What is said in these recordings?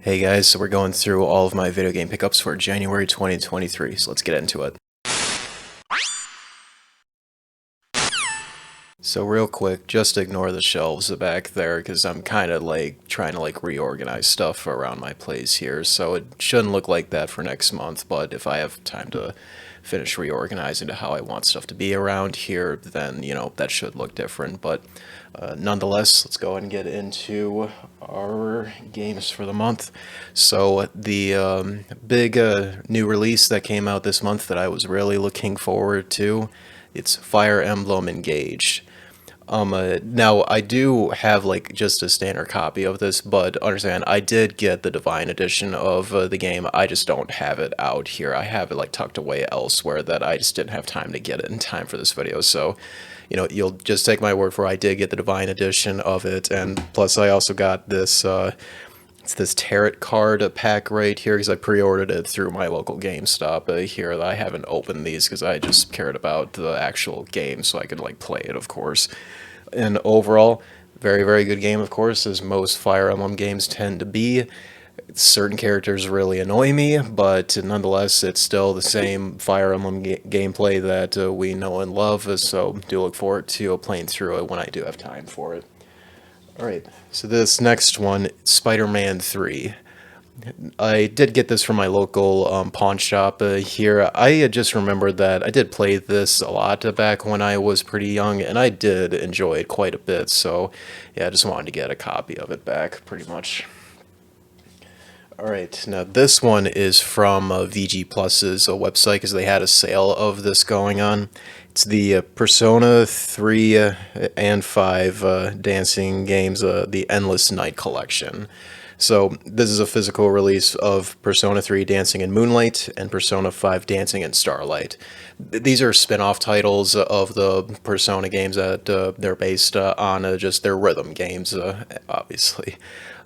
Hey guys, so we're going through all of my video game pickups for January 2023, so let's get into it. So real quick, just ignore the shelves back there because I'm kind of like trying to like reorganize stuff around my place here, so it shouldn't look like that for next month, but if I have time to finish reorganizing to how I want stuff to be around here, then, that should look different, but nonetheless, let's go ahead and get into our games for the month. So the big new release that came out this month that I was really looking forward to, it's Fire Emblem Engaged. Now I do have like just a standard copy of this, but understand I did get the Divine Edition of the game. I just don't have it out here. I have it like tucked away elsewhere that I just didn't have time to get it in time for this video. So, you'll just take my word for it. I did get the Divine Edition of it, and plus I also got this. It's this tarot card pack right here because I pre-ordered it through my local GameStop here. I haven't opened these because I just cared about the actual game so I could like play it, of course. And overall, very, very good game, of course, as most Fire Emblem games tend to be. Certain characters really annoy me, but nonetheless, it's still the same Fire Emblem gameplay that we know and love, so do look forward to playing through it when I do have time for it. Alright, so this next one, Spider-Man 3. I did get this from my local pawn shop here. I just remembered that I did play this a lot back when I was pretty young, and I did enjoy it quite a bit, so yeah, I just wanted to get a copy of it back, pretty much. Alright, now this one is from VG Plus's website because they had a sale of this going on. It's the Persona 3 and 5 dancing games, the Endless Night Collection. So this is a physical release of Persona 3 Dancing in Moonlight and Persona 5 Dancing in Starlight. These are spin-off titles of the Persona games that they're based on, just their rhythm games, obviously.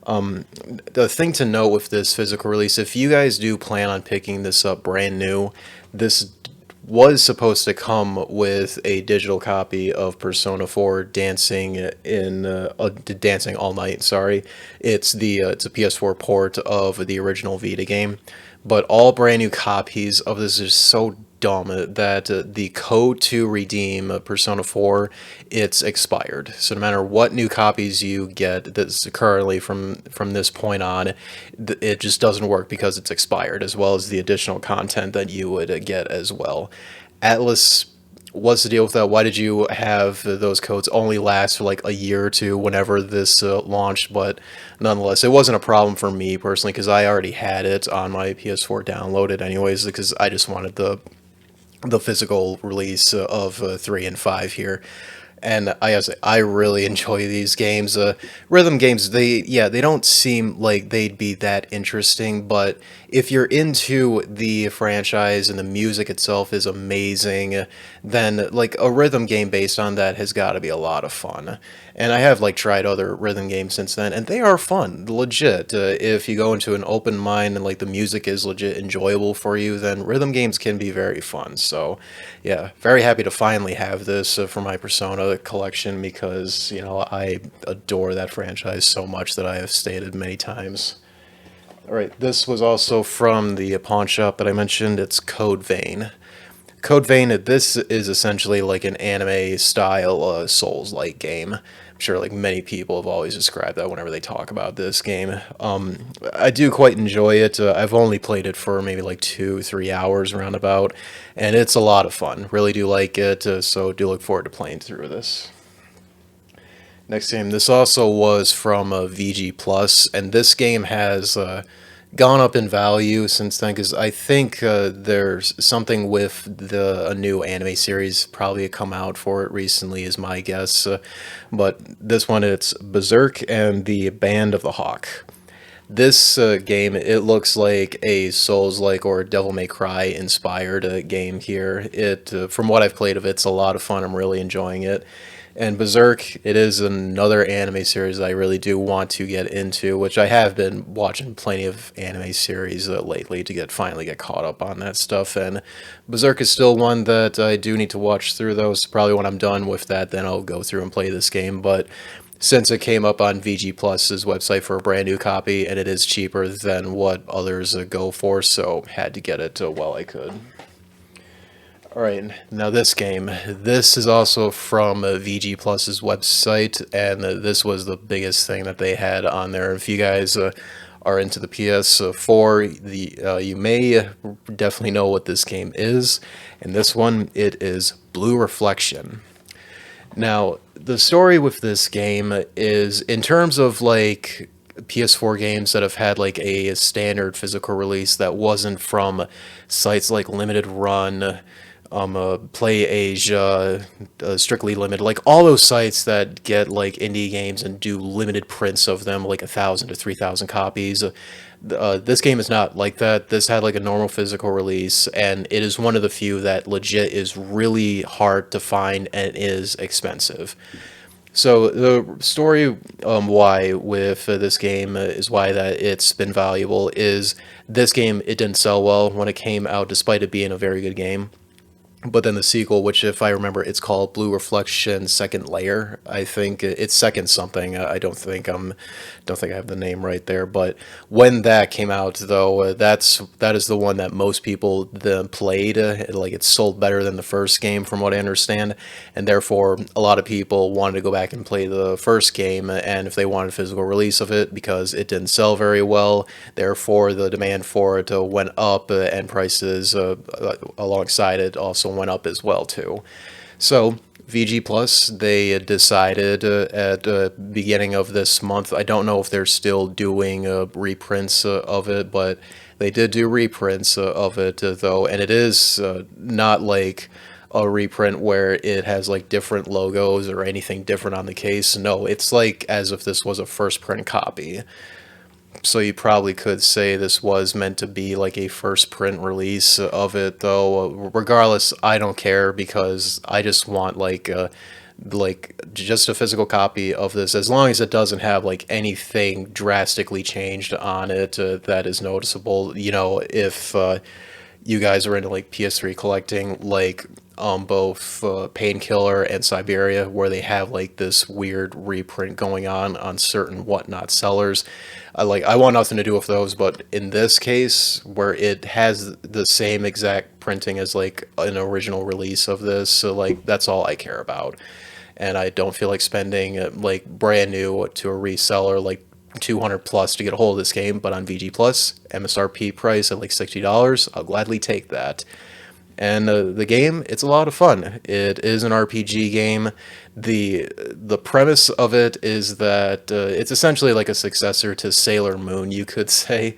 The thing to note with this physical release, if you guys do plan on picking this up brand new, this was supposed to come with a digital copy of Persona 4 Dancing Dancing All Night, sorry. It's a PS4 port of the original Vita game, but all brand new copies of this is so dumb that the code to redeem Persona 4, it's expired. So no matter what new copies you get that's currently from this point on, it just doesn't work because it's expired, as well as the additional content that you would get as well. Atlas, what's the deal with that? Why did you have those codes only last for like a year or two whenever this launched? But nonetheless, it wasn't a problem for me personally because I already had it on my PS4 downloaded anyways because I just wanted the physical release of 3 and 5 here. And I really enjoy these games. Rhythm games, they don't seem like they'd be that interesting, but if you're into the franchise and the music itself is amazing, then like a rhythm game based on that has got to be a lot of fun. And I have like tried other rhythm games since then, and they are fun, legit. If you go into an open mind and like the music is legit enjoyable for you, then rhythm games can be very fun. So, yeah, very happy to finally have this for my Persona collection because I adore that franchise so much that I have stated many times. All right, this was also from the pawn shop that I mentioned. It's Code Vein. Code Vein, this is essentially like an anime style Souls-like game. I'm sure like many people have always described that whenever they talk about this game. I do quite enjoy it. I've only played it for maybe like 2-3 hours roundabout, and it's a lot of fun. Really do like it, so do look forward to playing through this. Next game, this also was from VG Plus, and this game has gone up in value since then because I think there's something with a new anime series probably come out for it recently is my guess. But this one, it's Berserk and the Band of the Hawk. This game, it looks like a Souls-like or Devil May Cry inspired game here. From what I've played of it, it's a lot of fun. I'm really enjoying it. And Berserk, it is another anime series I really do want to get into, which I have been watching plenty of anime series lately to finally get caught up on that stuff. And Berserk is still one that I do need to watch through, though. So probably when I'm done with that, then I'll go through and play this game. But since it came up on VG Plus's website for a brand new copy, and it is cheaper than what others go for, so had to get it while I could. Alright, now this game. This is also from VG Plus's website, and this was the biggest thing that they had on there. If you guys are into the PS4, you may definitely know what this game is. And this one, it is Blue Reflection. Now, the story with this game is, in terms of like PS4 games that have had like a standard physical release that wasn't from sites like Limited Run, Play Asia, Strictly Limited, like all those sites that get like indie games and do limited prints of them, like 1,000 to 3,000 copies. This game is not like that. This had like a normal physical release, and it is one of the few that legit is really hard to find and is expensive. So the story why with this game is why that it's been valuable is this game, it didn't sell well when it came out despite it being a very good game. But then the sequel, which if I remember, it's called Blue Reflection Second Layer. I think it's second something. I don't think I have the name right there. But when that came out, though, that is the one that most people played. Like, it sold better than the first game, from what I understand, and therefore a lot of people wanted to go back and play the first game. And if they wanted a physical release of it, because it didn't sell very well, therefore the demand for it went up, and prices alongside it also went up as well too. So VG Plus, they decided at the beginning of this month, I don't know if they're still doing reprints of it, but they did do reprints of it though, and it is not like a reprint where it has like different logos or anything different on the case. No, it's like as if this was a first print copy. So you probably could say this was meant to be like a first print release of it, though. Regardless, I don't care, because I just want like just a physical copy of this, as long as it doesn't have like anything drastically changed on it that is noticeable. You know, if you guys are into like PS3 collecting, like both Painkiller and Siberia, where they have like this weird reprint going on certain whatnot sellers. I want nothing to do with those, but in this case, where it has the same exact printing as like an original release of this, so like that's all I care about. And I don't feel like spending like brand new to a reseller like 200 plus to get a hold of this game, but on VG Plus, MSRP price at like $60, I'll gladly take that. And the game, it's a lot of fun. It is an RPG game. The premise of it is that it's essentially like a successor to Sailor Moon, you could say.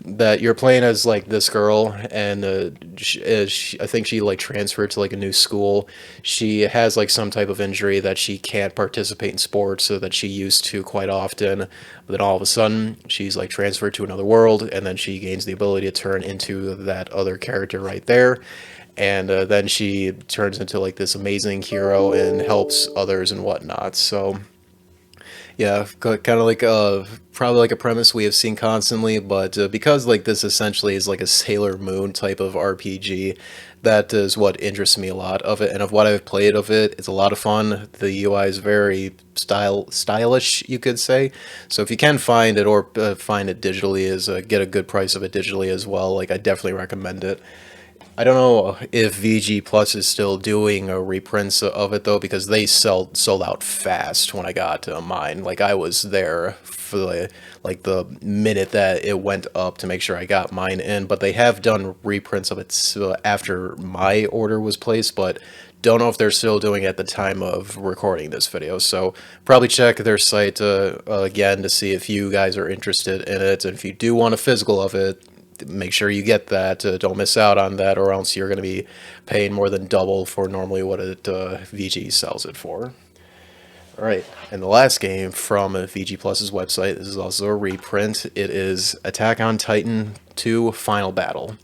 That you're playing as like this girl, and I think she like transferred to like a new school. She has like some type of injury that she can't participate in sports so that she used to quite often. But then all of a sudden, she's like transferred to another world, and then she gains the ability to turn into that other character right there. And then she turns into like this amazing hero and helps others and whatnot. So yeah, kind of like probably like a premise we have seen constantly, but because like this essentially is like a Sailor Moon type of RPG, that is what interests me a lot of it, and of what I've played of it. It's a lot of fun. The UI is very stylish, you could say. So if you can find it, or find it digitally, is get a good price of it digitally as well. Like, I definitely recommend it. I don't know if VG Plus is still doing reprints of it though, because they sold out fast when I got mine. Like, I was there for the minute that it went up to make sure I got mine in. But they have done reprints of it after my order was placed, but don't know if they're still doing it at the time of recording this video. So probably check their site again to see if you guys are interested in it, and if you do want a physical of it, make sure you get that. Don't miss out on that, or else you're going to be paying more than double for normally what it VG sells it for. Alright, and the last game from VG Plus's website, this is also a reprint. It is Attack on Titan 2 Final Battle.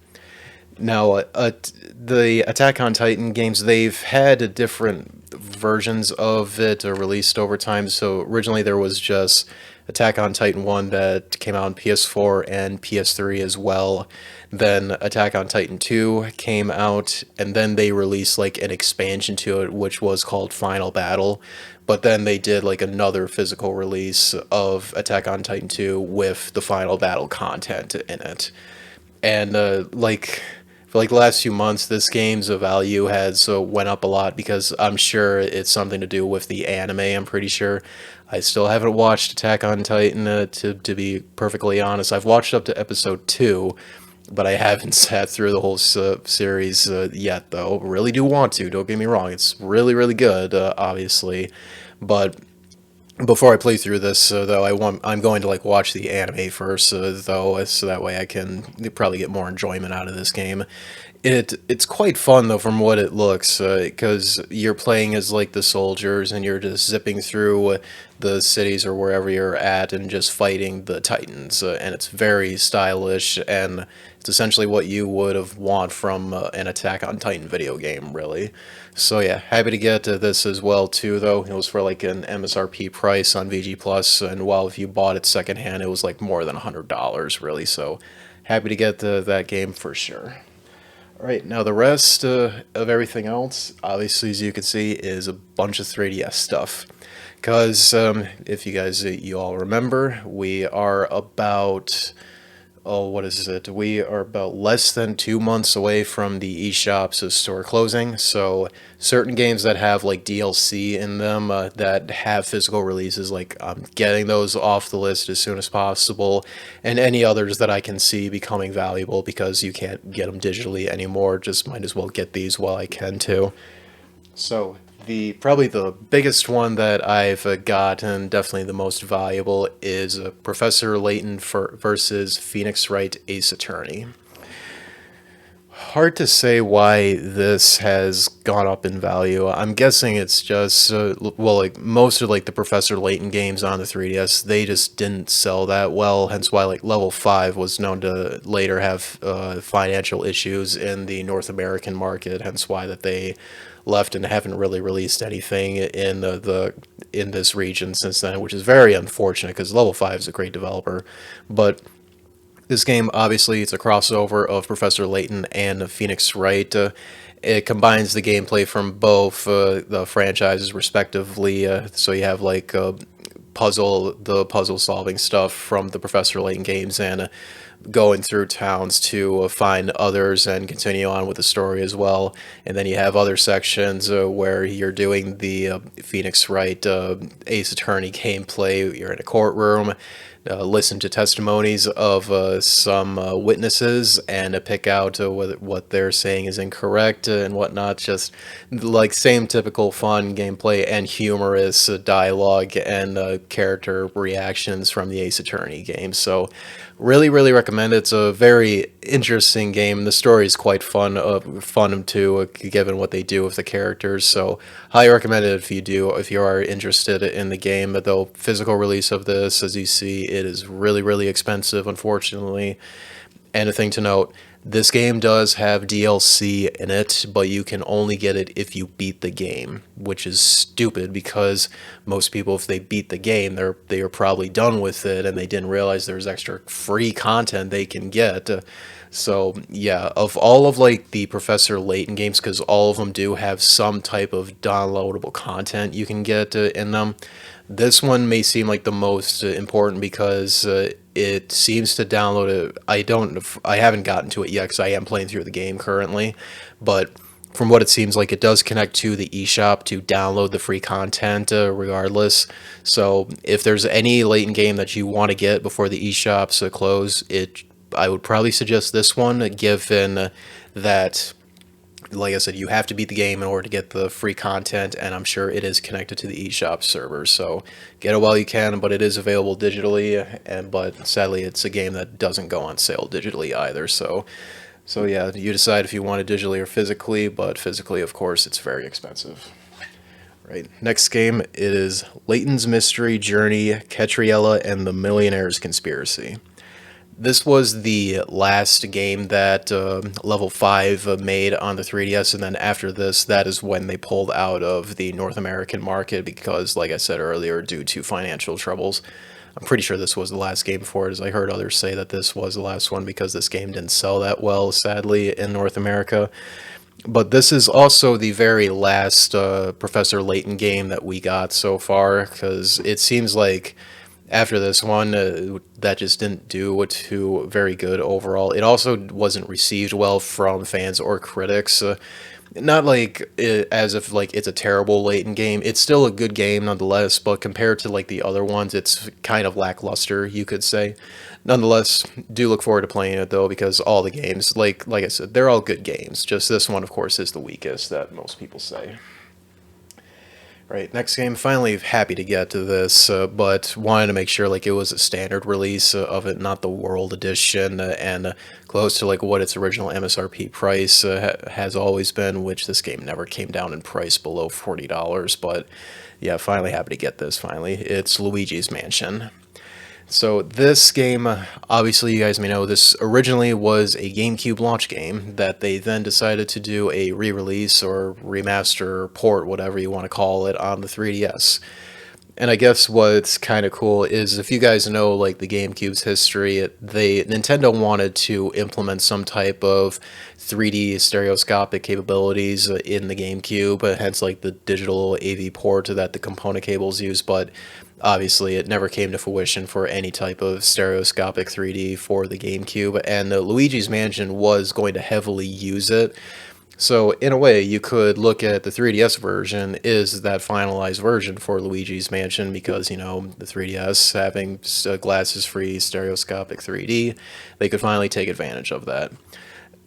Now, the Attack on Titan games, they've had different versions of it released over time. So originally there was just Attack on Titan 1 that came out on PS4 and PS3 as well. Then Attack on Titan 2 came out, and then they released like an expansion to it, which was called Final Battle. But then they did like another physical release of Attack on Titan 2 with the Final Battle content in it. And for like the last few months, this game's value has went up a lot because I'm sure it's something to do with the anime. I'm pretty sure. I still haven't watched Attack on Titan, to be perfectly honest. I've watched up to episode 2, but I haven't sat through the whole series yet, though. Really do want to, don't get me wrong. It's really, really good, obviously. But before I play through this, though, I'm going to like watch the anime first, though, so that way I can probably get more enjoyment out of this game. It's quite fun though, from what it looks, because you're playing as like the soldiers, and you're just zipping through the cities or wherever you're at, and just fighting the Titans, and it's very stylish, and it's essentially what you would have want from an Attack on Titan video game, really. So yeah, happy to get this as well too, though. It was for like an MSRP price on VG Plus, and while if you bought it secondhand, it was like more than $100, really. So happy to get that game for sure. All right, now the rest of everything else, obviously, as you can see, is a bunch of 3DS stuff. Because if you guys, you all remember, we are about, oh, what is it? We are about less than 2 months away from the eShop's store closing. So certain games that have like DLC in them, that have physical releases, like I'm getting those off the list as soon as possible, and any others that I can see becoming valuable because you can't get them digitally anymore, just might as well get these while I can too. So the probably the biggest one that I've got, and definitely the most valuable, is Professor Layton versus Phoenix Wright Ace Attorney. Hard to say why this has gone up in value. I'm guessing it's just well, like most of like the Professor Layton games on the 3DS, they just didn't sell that well. Hence why like Level 5 was known to later have financial issues in the North American market. Hence why that they left and haven't really released anything in in this region since then, which is very unfortunate because Level 5 is a great developer. But this game, obviously, it's a crossover of Professor Layton and Phoenix Wright. It combines the gameplay from both the franchises, respectively. So you have like the puzzle solving stuff from the Professor Layton games, and going through towns to find others and continue on with the story as well. And then you have other sections where you're doing the Phoenix Wright Ace Attorney gameplay. You're in a courtroom, listen to testimonies of some witnesses, and pick out what they're saying is incorrect and whatnot. Just like same typical fun gameplay and humorous dialogue and character reactions from the Ace Attorney game. So really, really recommend it. It's a very interesting game. The story is quite fun too, given what they do with the characters. So highly recommend it if you are interested in the game. But the physical release of this, as you see, it is really, really expensive, unfortunately. And a thing to note, this game does have DLC in it, but you can only get it if you beat the game, which is stupid because most people, if they beat the game, they are probably done with it, and they didn't realize there's extra free content they can get. So yeah, of all of like the Professor Layton games, because all of them do have some type of downloadable content you can get in them, this one may seem like the most important because it seems to download it. I haven't gotten to it yet because I am playing through the game currently, but from what it seems like, it does connect to the eShop to download the free content regardless. So if there's any Layton game that you want to get before the eShops close, I would probably suggest this one, given that, like I said, you have to beat the game in order to get the free content, and I'm sure it is connected to the eShop server. So get it while you can, but it is available digitally, but sadly it's a game that doesn't go on sale digitally either. So yeah, you decide if you want it digitally or physically, but physically, of course, it's very expensive. Right. Next game, it is Layton's Mystery Journey, Catriella and the Millionaire's Conspiracy. This was the last game that Level 5 made on the 3DS, and then after this, that is when they pulled out of the North American market because, like I said earlier, due to financial troubles. I'm pretty sure this was the last game for it, as I heard others say that this was the last one because this game didn't sell that well, sadly, in North America. But this is also the very last Professor Layton game that we got so far, because it seems like after this one, that just didn't do too very good overall. It also wasn't received well from fans or critics. Not like as if like it's a terrible Layton game. It's still a good game nonetheless, but compared to like the other ones, it's kind of lackluster, you could say. Nonetheless, do look forward to playing it though, because all the games, like I said, they're all good games. Just this one, of course, is the weakest that most people say. Right, next game, finally happy to get to this, but wanted to make sure like it was a standard release of it, not the World Edition, and close to like what its original MSRP price has always been, which this game never came down in price below $40, but yeah, finally happy to get this, finally. It's Luigi's Mansion. So this game, obviously you guys may know, this originally was a GameCube launch game that they then decided to do a re-release or remaster, port, whatever you want to call it, on the 3DS. And I guess what's kind of cool is, if you guys know like the GameCube's history, Nintendo wanted to implement some type of 3D stereoscopic capabilities in the GameCube, hence like the digital AV port that the component cables use, but obviously it never came to fruition for any type of stereoscopic 3D for the GameCube, and Luigi's Mansion was going to heavily use it. So in a way, you could look at the 3DS version is that finalized version for Luigi's Mansion, because, you know, the 3DS having glasses-free stereoscopic 3D, they could finally take advantage of that.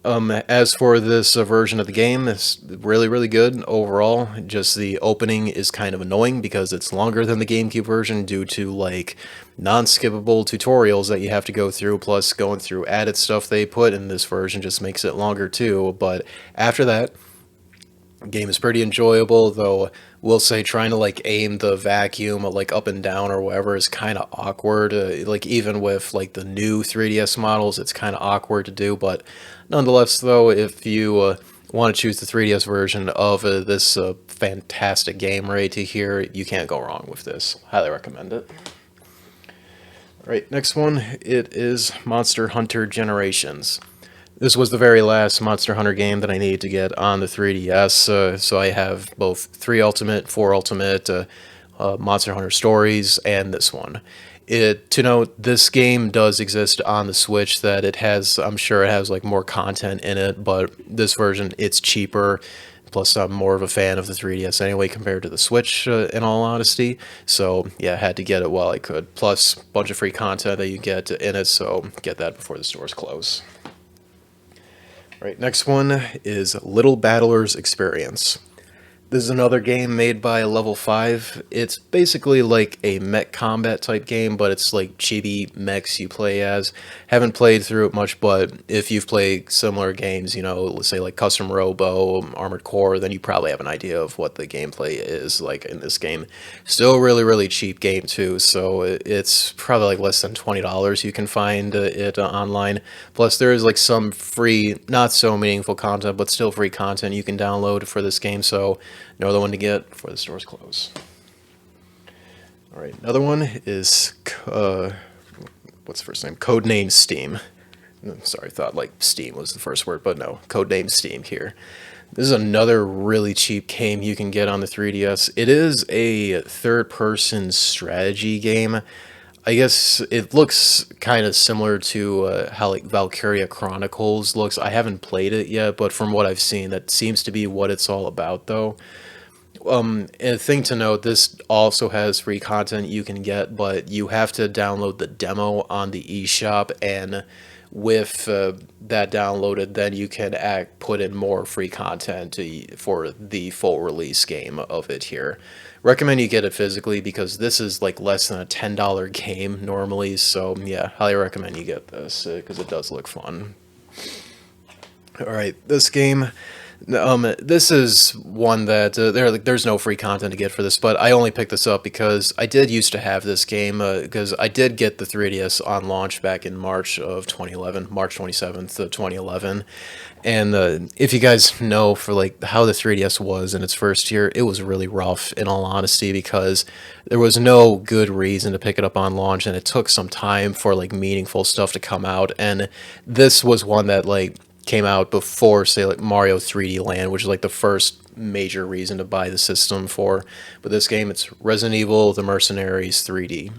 As for this version of the game, it's really, really good overall. Just the opening is kind of annoying because it's longer than the GameCube version due to like non-skippable tutorials that you have to go through, plus going through added stuff they put in this version just makes it longer too. But after that, the game is pretty enjoyable, though we'll say trying to like aim the vacuum like up and down or whatever is kind of awkward. Like even with like the new 3DS models, it's kind of awkward to do. But nonetheless, though, if you want to choose the 3DS version of this fantastic game right here, you can't go wrong with this. Highly recommend it. All right, next one, it is Monster Hunter Generations. This was the very last Monster Hunter game that I needed to get on the 3DS, so I have both 3 Ultimate, 4 Ultimate, Monster Hunter Stories, and this one. To note, this game does exist on the Switch, that it has, I'm sure it has like more content in it, but this version, it's cheaper. Plus, I'm more of a fan of the 3DS anyway compared to the Switch, in all honesty. So, yeah, I had to get it while I could. Plus, a bunch of free content that you get in it, so get that before the stores close. Right, next one is Little Battler's Experience. This is another game made by Level 5. It's basically like a mech combat type game, but it's like chibi mechs you play as. Haven't played through it much, but if you've played similar games, you know, let's say like Custom Robo, Armored Core, then you probably have an idea of what the gameplay is like in this game. Still a really, really cheap game too, so it's probably like less than $20 you can find it online. Plus there is like some free, not so meaningful content, but still free content you can download for this game, so no other one to get before the stores close. All right, another one is, what's the first name? Codename Steam. Sorry, I thought like Steam was the first word, but no, Codename Steam here. This is another really cheap game you can get on the 3DS. It is a third-person strategy game. I guess it looks kind of similar to how like Valkyria Chronicles looks. I haven't played it yet, but from what I've seen, that seems to be what it's all about, though. And a thing to note, this also has free content you can get, but you have to download the demo on the eShop, and with that downloaded, then you can put in more free content for the full release game of it here. Recommend you get it physically because this is like less than a $10 game normally, so yeah, highly recommend you get this because it does look fun. Alright, this game, This is one that there's no free content to get for this, but I only picked this up because I did used to have this game because I did get the 3DS on launch back in March of 2011, March 27th of 2011. And if you guys know for like how the 3DS was in its first year, it was really rough in all honesty because there was no good reason to pick it up on launch, and it took some time for like meaningful stuff to come out. And this was one that like came out before, say, like Mario 3D Land, which is like the first major reason to buy the system for. But this game, it's Resident Evil: The Mercenaries 3D.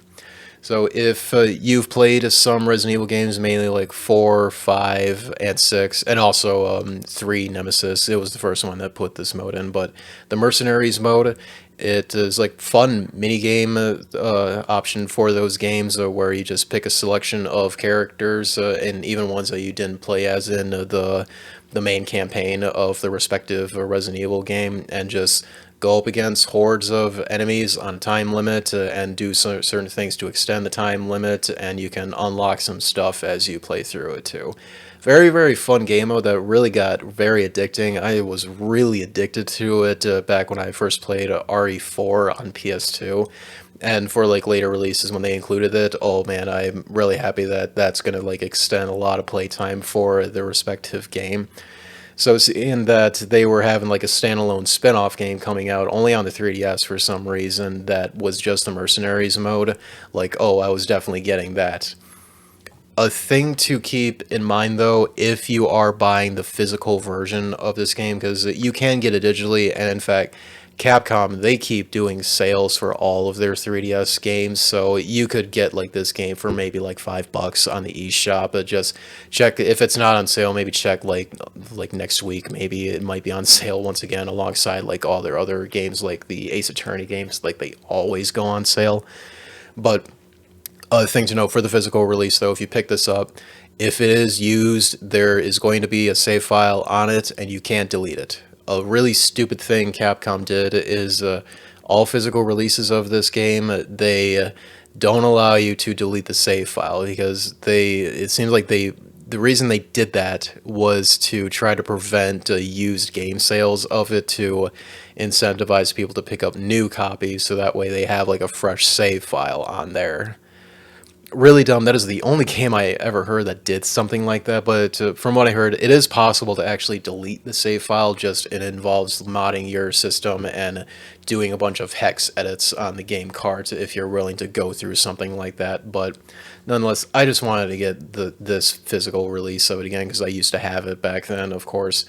So if you've played some Resident Evil games, mainly like 4, 5, and 6, and also 3 Nemesis, it was the first one that put this mode in. But the Mercenaries mode, it is like fun mini game option for those games where you just pick a selection of characters and even ones that you didn't play as in the main campaign of the respective Resident Evil game, and just go up against hordes of enemies on a time limit and do certain things to extend the time limit, and you can unlock some stuff as you play through it too. Very, very fun game mode that really got very addicting. I was really addicted to it back when I first played RE4 on PS2. And for like later releases when they included it, oh man, I'm really happy that that's going to like extend a lot of playtime for the respective game. So seeing that they were having like a standalone spin-off game coming out only on the 3DS for some reason that was just the Mercenaries mode, like, oh, I was definitely getting that. A thing to keep in mind though, if you are buying the physical version of this game, because you can get it digitally, and in fact, Capcom, they keep doing sales for all of their 3DS games, so you could get like this game for maybe like $5 on the eShop. But just check if it's not on sale. Maybe check like next week. Maybe it might be on sale once again alongside like all their other games, like the Ace Attorney games. Like they always go on sale. But a thing to note for the physical release, though, if you pick this up, if it is used, there is going to be a save file on it, and you can't delete it. A really stupid thing Capcom did is all physical releases of this game, they don't allow you to delete the save file because it seems like the reason they did that was to try to prevent used game sales of it, to incentivize people to pick up new copies so that way they have like a fresh save file on there. Really dumb. That is the only game I ever heard that did something like that. But from what I heard, it is possible to actually delete the save file. Just it involves modding your system and doing a bunch of hex edits on the game cards if you're willing to go through something like that. But nonetheless, I just wanted to get this physical release of it again because I used to have it back then, of course.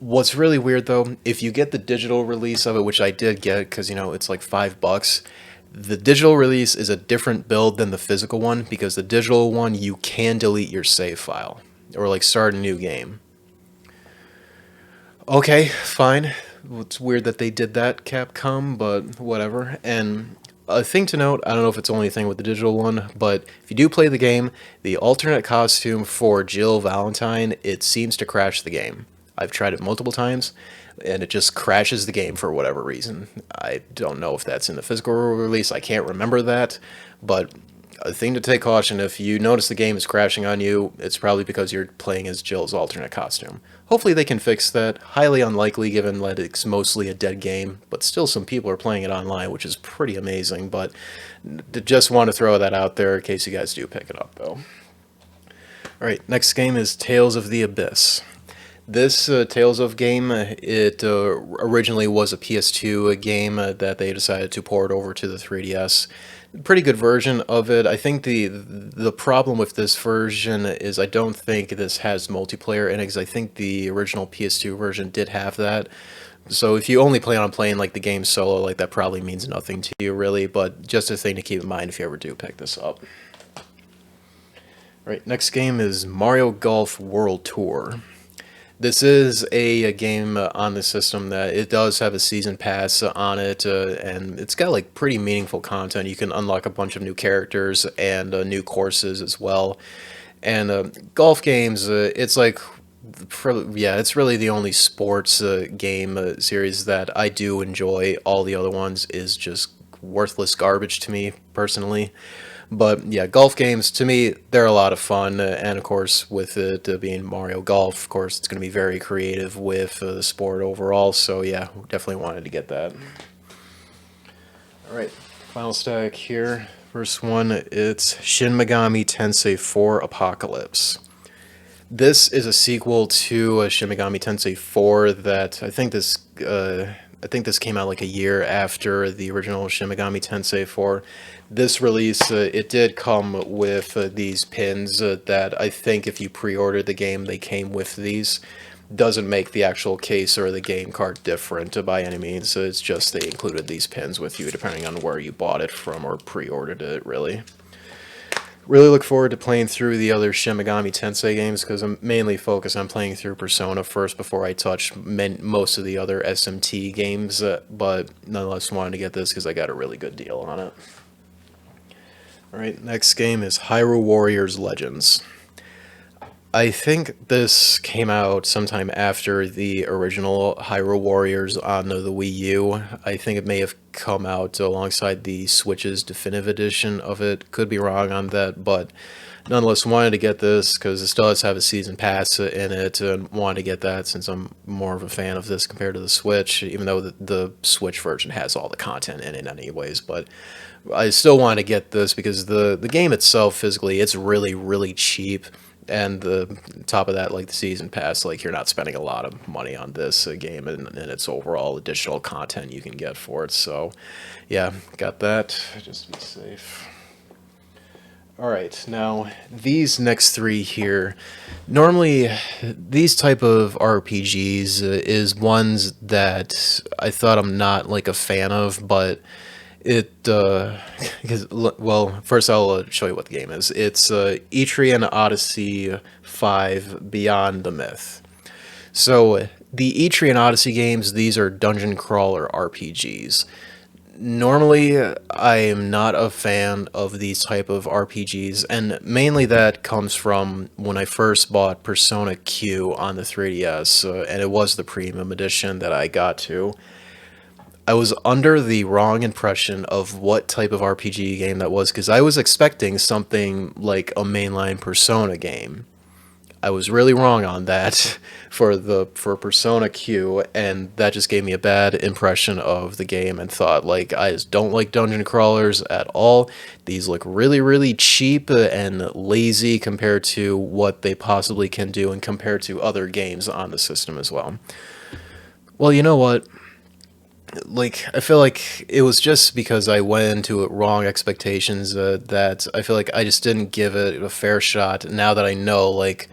What's really weird though, if you get the digital release of it, which I did get because it's like $5. The digital release is a different build than the physical one because the digital one you can delete your save file or like start a new game. Okay, fine. It's weird that they did that, Capcom, but whatever. And a thing to note, I don't know if it's only a thing with the digital one, but if you do play the game, the alternate costume for Jill Valentine, it seems to crash the game. I've tried it multiple times, and it just crashes the game for whatever reason. I don't know if that's in the physical release, I can't remember that, but a thing to take caution, if you notice the game is crashing on you, it's probably because you're playing as Jill's alternate costume. Hopefully they can fix that. Highly unlikely given that it's mostly a dead game, but still some people are playing it online, which is pretty amazing, but just want to throw that out there in case you guys do pick it up, though. Alright, next game is Tales of the Abyss. This Tales of game, it originally was a PS2 game that they decided to port over to the 3DS. Pretty good version of it. I think the problem with this version is I don't think this has multiplayer in it, because I think the original PS2 version did have that. So if you only plan on playing like the game solo, like that probably means nothing to you really, but just a thing to keep in mind if you ever do pick this up. Alright, next game is Mario Golf World Tour. This is a game on the system that it does have a season pass on it, and it's got like pretty meaningful content. You can unlock a bunch of new characters and new courses as well. And golf games, it's like, it's really the only sports game series that I do enjoy. All the other ones is just worthless garbage to me personally. But yeah, golf games, to me, they're a lot of fun. And of course, with it being Mario Golf, of course, it's going to be very creative with the sport overall. So yeah, definitely wanted to get that. All right, final stack here. First one, it's Shin Megami Tensei 4 Apocalypse. This is a sequel to Shin Megami Tensei 4 that I think this came out like a year after the original Shin Megami Tensei 4. This release, it did come with these pins that I think if you pre-ordered the game, they came with these. Doesn't make the actual case or the game card different by any means. It's just they included these pins with you depending on where you bought it from or pre-ordered it, really. Really look forward to playing through the other Shin Megami Tensei games because I'm mainly focused on playing through Persona first before I touch most of the other SMT games, but nonetheless wanted to get this because I got a really good deal on it. Alright, next game is Hyrule Warriors Legends. I think this came out sometime after the original Hyrule Warriors on the Wii U. I think it may have come out alongside the Switch's definitive edition of it. Could be wrong on that, but nonetheless wanted to get this because it still does have a season pass in it, and wanted to get that since I'm more of a fan of this compared to the Switch, even though the Switch version has all the content in it anyways. But I still want to get this because the game itself physically, it's really, really cheap. And the top of that, like the season pass, like you're not spending a lot of money on this game and its overall additional content you can get for it. So, yeah, got that just to be safe. All right, now these next three here. Normally, these type of RPGs is ones that I thought I'm not like a fan of, but it because well, first I'll show you what the game is. It's Etrian Odyssey 5 Beyond the Myth. So the Etrian Odyssey games, these are dungeon crawler RPGs. Normally, I am not a fan of these type of RPGs, and mainly that comes from when I first bought Persona Q on the 3DS, and it was the premium edition that I got to. I was under the wrong impression of what type of RPG game that was because I was expecting something like a mainline Persona game. I was really wrong on that for Persona Q, and that just gave me a bad impression of the game and thought like I just don't like dungeon crawlers at all. These look really, really cheap and lazy compared to what they possibly can do and compared to other games on the system as well. Well, you know what? Like, I feel like it was just because I went into it wrong expectations that I feel like I just didn't give it a fair shot. Now that I know like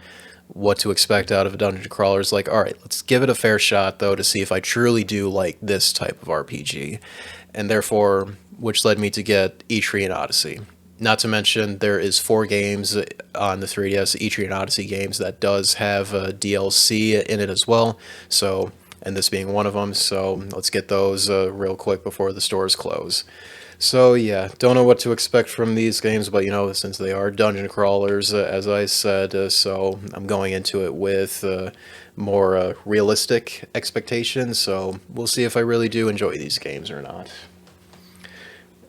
what to expect out of a dungeon crawler, it's like, all right, let's give it a fair shot though to see if I truly do like this type of RPG, and therefore, which led me to get Etrian Odyssey. Not to mention, there is 4 games on the 3DS, Etrian Odyssey games, that does have DLC in it as well. So, and this being one of them, so let's get those real quick before the stores close. So yeah, don't know what to expect from these games, but you know, since they are dungeon crawlers, as I said, so I'm going into it with more realistic expectations, so we'll see if I really do enjoy these games or not.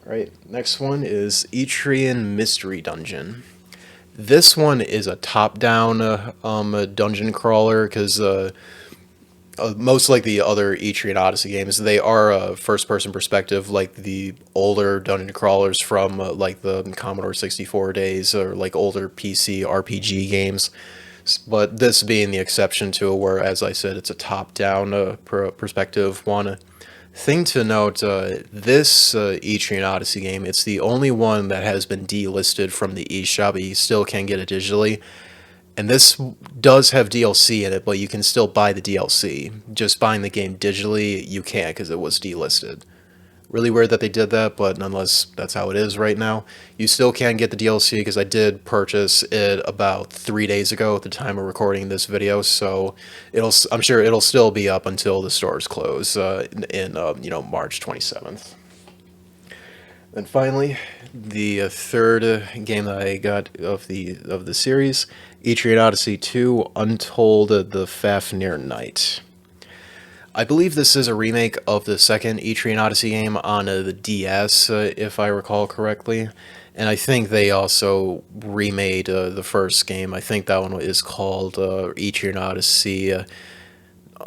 Alright, next one is Etrian Mystery Dungeon. This one is a top-down dungeon crawler, because most like the other Etrian Odyssey games, they are a first-person perspective, like the older dungeon crawlers from like the Commodore 64 days, or like older PC RPG games. But this being the exception to it, where, as I said, it's a top-down perspective one. Thing to note, this Etrian Odyssey game, it's the only one that has been delisted from the eShop, but you still can get it digitally. And this does have DLC in it, but you can still buy the DLC. Just buying the game digitally, you can't because it was delisted. Really weird that they did that, but nonetheless, that's how it is right now. You still can get the DLC because I did purchase it about 3 days ago at the time of recording this video, so I'm sure it'll still be up until the stores close in March 27th. Then finally, the third game that I got of the series, Etrian Odyssey 2 Untold, the Fafnir Night. I believe this is a remake of the second Etrian Odyssey game on the DS, if I recall correctly. And I think they also remade the first game. I think that one is called Etrian Odyssey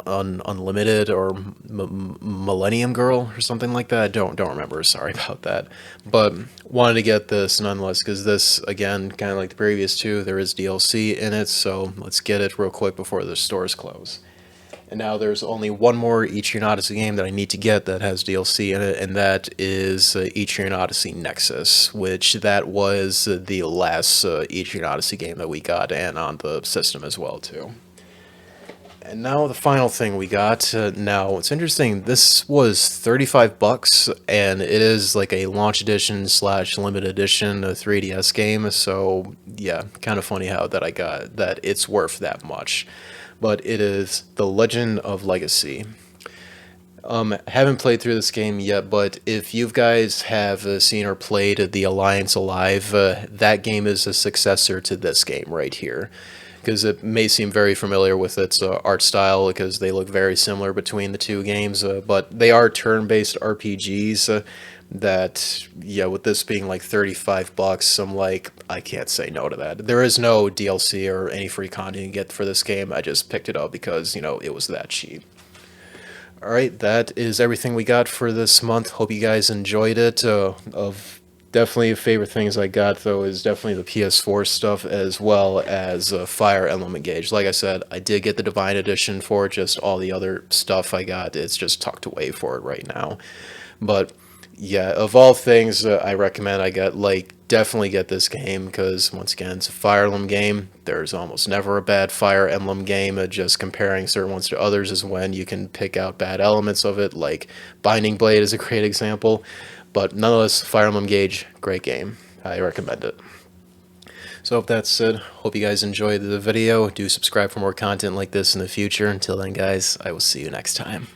Unlimited or Millennium Girl or something like that. I don't remember. Sorry about that. But wanted to get this nonetheless because this, again, kind of like the previous two, there is DLC in it. So let's get it real quick before the stores close. And now there's only one more Etrian Odyssey game that I need to get that has DLC in it, and that is Etrian Odyssey Nexus, which that was the last Etrian Odyssey game that we got, and on the system as well, too. And now the final thing we got. Now, it's interesting, this was 35 bucks, and it is like a launch edition slash limited edition 3DS game, so yeah, kind of funny how that I got that it's worth that much. But it is The Legend of Legacy. Haven't played through this game yet, but if you guys have seen or played The Alliance Alive, that game is a successor to this game right here. Because it may seem very familiar with its art style, because they look very similar between the two games, but they are turn-based RPGs that, yeah, with this being like 35 bucks, I'm like, I can't say no to that. There is no DLC or any free content you get for this game. I just picked it up because, you know, it was that cheap. Alright, that is everything we got for this month. Hope you guys enjoyed it. Of definitely favorite things I got, though, is definitely the PS4 stuff as well as Fire Emblem Engage. Like I said, I did get the Divine Edition for it, just all the other stuff I got, it's just tucked away for it right now. But yeah, of all things, I recommend definitely get this game because, once again, it's a Fire Emblem game. There's almost never a bad Fire Emblem game. Just comparing certain ones to others is when you can pick out bad elements of it, like Binding Blade is a great example. But nonetheless, Fire Emblem Engage, great game. I recommend it. So with that said, hope you guys enjoyed the video. Do subscribe for more content like this in the future. Until then, guys, I will see you next time.